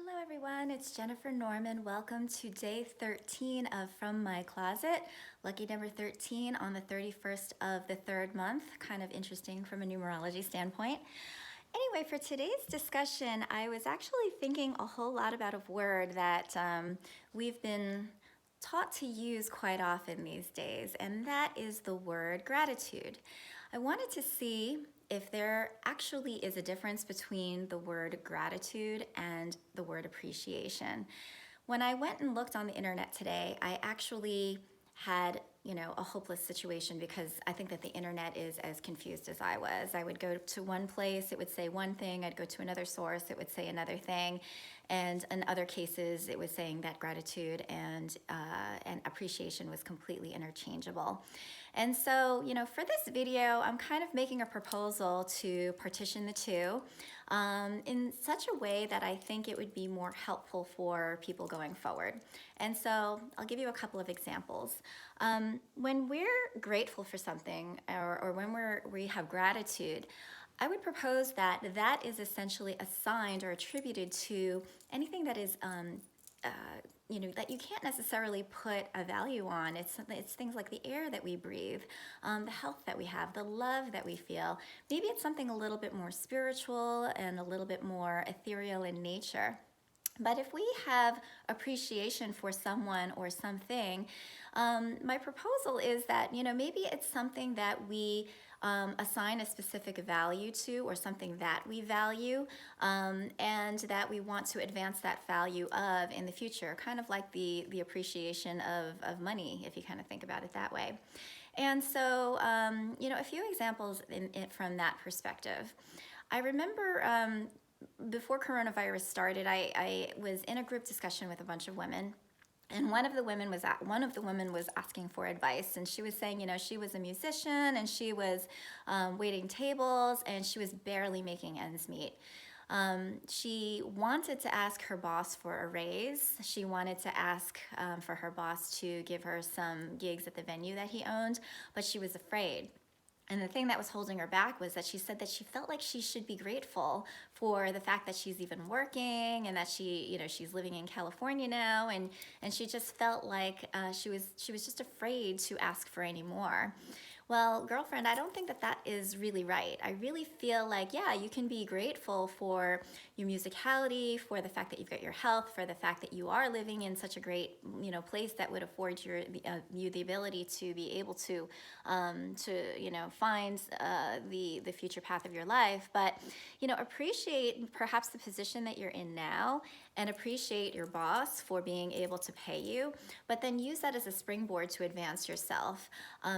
Hello everyone, it's Jennifer Norman. Welcome to day 13 of From My Closet. Lucky number 13 on the 31st of the third month. Kind of interesting from a numerology standpoint. Anyway, for today's discussion, I was actually thinking a whole lot about a word that we've been taught to use quite often these days, and that is the word gratitude. I wanted to see if there actually is a difference between the word gratitude and the word appreciation. When I went and looked on the internet today, I actually had, a hopeless situation because I think that the internet is as confused as I was. I would go to one place, it would say one thing. I'd go to another source, it would say another thing. And in other cases, it was saying that gratitude and appreciation was completely interchangeable. And so, for this video, I'm kind of making a proposal to partition the two in such a way that I think it would be more helpful for people going forward. And so I'll give you a couple of examples. When we're grateful for something or when we have gratitude, I would propose that that is essentially assigned or attributed to anything that is that you can't necessarily put a value on. It's things like the air that we breathe, the health that we have, the love that we feel. Maybe it's something a little bit more spiritual and a little bit more ethereal in nature. But if we have appreciation for someone or something, my proposal is that, maybe it's something that we assign a specific value to, or something that we value, and that we want to advance that value of in the future, kind of like the appreciation of money, if you kind of think about it that way. And so, a few examples from that perspective. I remember before coronavirus started, I was in a group discussion with a bunch of women. And one of the women was asking for advice, and she was saying, she was a musician and she was waiting tables and she was barely making ends meet. She wanted to ask her boss for a raise. She wanted to ask for her boss to give her some gigs at the venue that he owned, but she was afraid. And the thing that was holding her back was that she said that she felt like she should be grateful for the fact that she's even working and that she's living in California now, and she just felt like she was just afraid to ask for any more. Well, girlfriend, I don't think that that is really right. I really feel like, yeah, you can be grateful for your musicality, for the fact that you've got your health, for the fact that you are living in such a great, place that would afford you the ability to be able to find the future path of your life. But, appreciate perhaps the position that you're in now, and appreciate your boss for being able to pay you, but then use that as a springboard to advance yourself.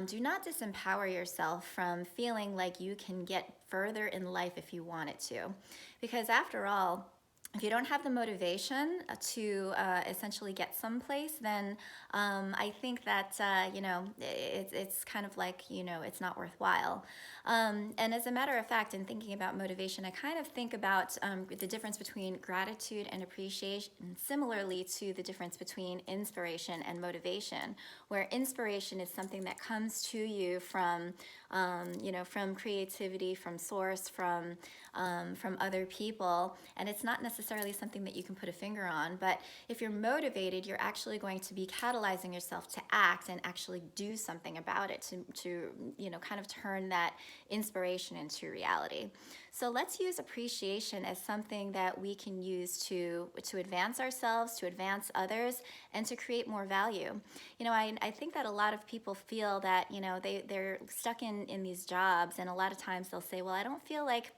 Do not disempower yourself from feeling like you can get further in life if you wanted to. Because after all, if you don't have the motivation to essentially get someplace, then I think that, it's kind of like, it's not worthwhile. And as a matter of fact, in thinking about motivation, I kind of think about the difference between gratitude and appreciation, similarly to the difference between inspiration and motivation, where inspiration is something that comes to you from, from creativity, from source, from other people, and it's not necessarily something that you can put a finger on. But if you're motivated, you're actually going to be catalyzing yourself to act and actually do something about it, to kind of turn that inspiration into reality. So let's use appreciation as something that we can use to advance ourselves, to advance others, and to create more value. I think that a lot of people feel that, they're stuck in these jobs, and a lot of times they'll say, well, I don't feel like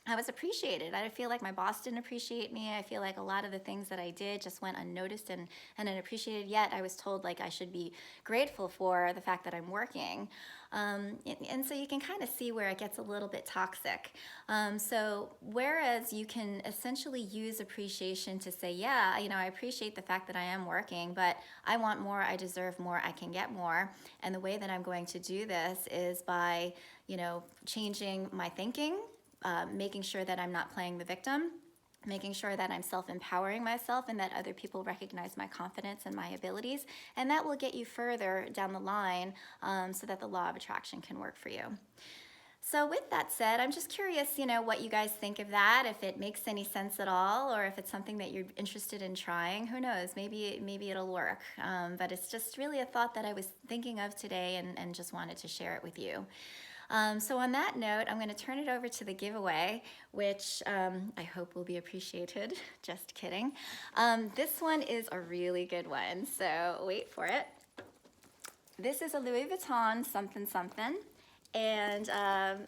I was appreciated. I feel like my boss didn't appreciate me. I feel like a lot of the things that I did just went unnoticed and unappreciated, yet I was told like I should be grateful for the fact that I'm working. And so you can kind of see where it gets a little bit toxic. So whereas you can essentially use appreciation to say, yeah, I appreciate the fact that I am working, but I want more, I deserve more, I can get more. And the way that I'm going to do this is by, changing my thinking, making sure that I'm not playing the victim, making sure that I'm self-empowering myself and that other people recognize my confidence and my abilities. And that will get you further down the line so that the law of attraction can work for you. So with that said, I'm just curious, what you guys think of that, if it makes any sense at all, or if it's something that you're interested in trying. Who knows? Maybe it'll work. But it's just really a thought that I was thinking of today, and just wanted to share it with you. So on that note, I'm going to turn it over to the giveaway, which I hope will be appreciated. Just kidding. This one is a really good one, so wait for it. This is a Louis Vuitton something something, and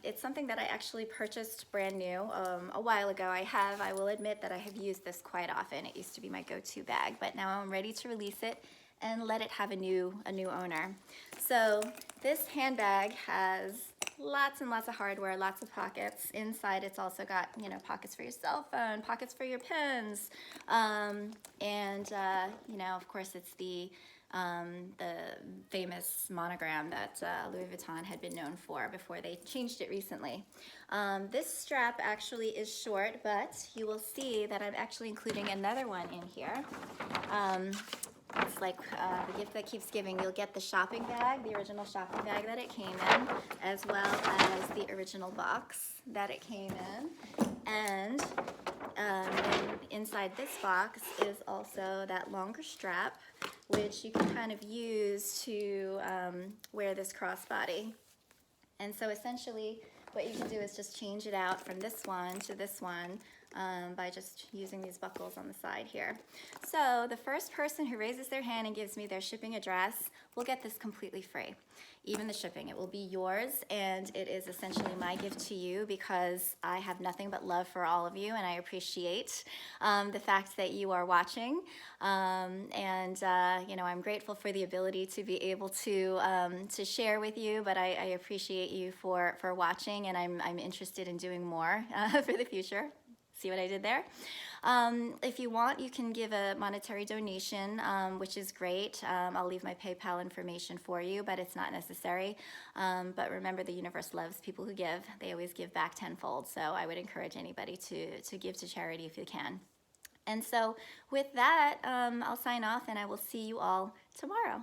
it's something that I actually purchased brand new a while ago. I will admit that I have used this quite often. It used to be my go-to bag, but now I'm ready to release it and let it have a new owner. So this handbag has lots and lots of hardware, lots of pockets. Inside it's also got, pockets for your cell phone, pockets for your pens, and of course it's the famous monogram that Louis Vuitton had been known for before they changed it recently. This strap actually is short, but you will see that I'm actually including another one in here. It's like the gift that keeps giving. You'll get the shopping bag, the original shopping bag that it came in, as well as the original box that it came in. And then inside this box is also that longer strap, which you can kind of use to wear this crossbody. And so essentially what you can do is just change it out from this one to this one by just using these buckles on the side here. So the first person who raises their hand and gives me their shipping address will get this completely free. Even the shipping, it will be yours, and it is essentially my gift to you because I have nothing but love for all of you, and I appreciate the fact that you are watching. I'm grateful for the ability to be able to share with you, but I appreciate you for watching, and I'm interested in doing more for the future. See what I did there? If you want, you can give a monetary donation, which is great. I'll leave my PayPal information for you, but it's not necessary. But remember, the universe loves people who give. They always give back tenfold. So I would encourage anybody to give to charity if you can. And so with that, I'll sign off, and I will see you all tomorrow.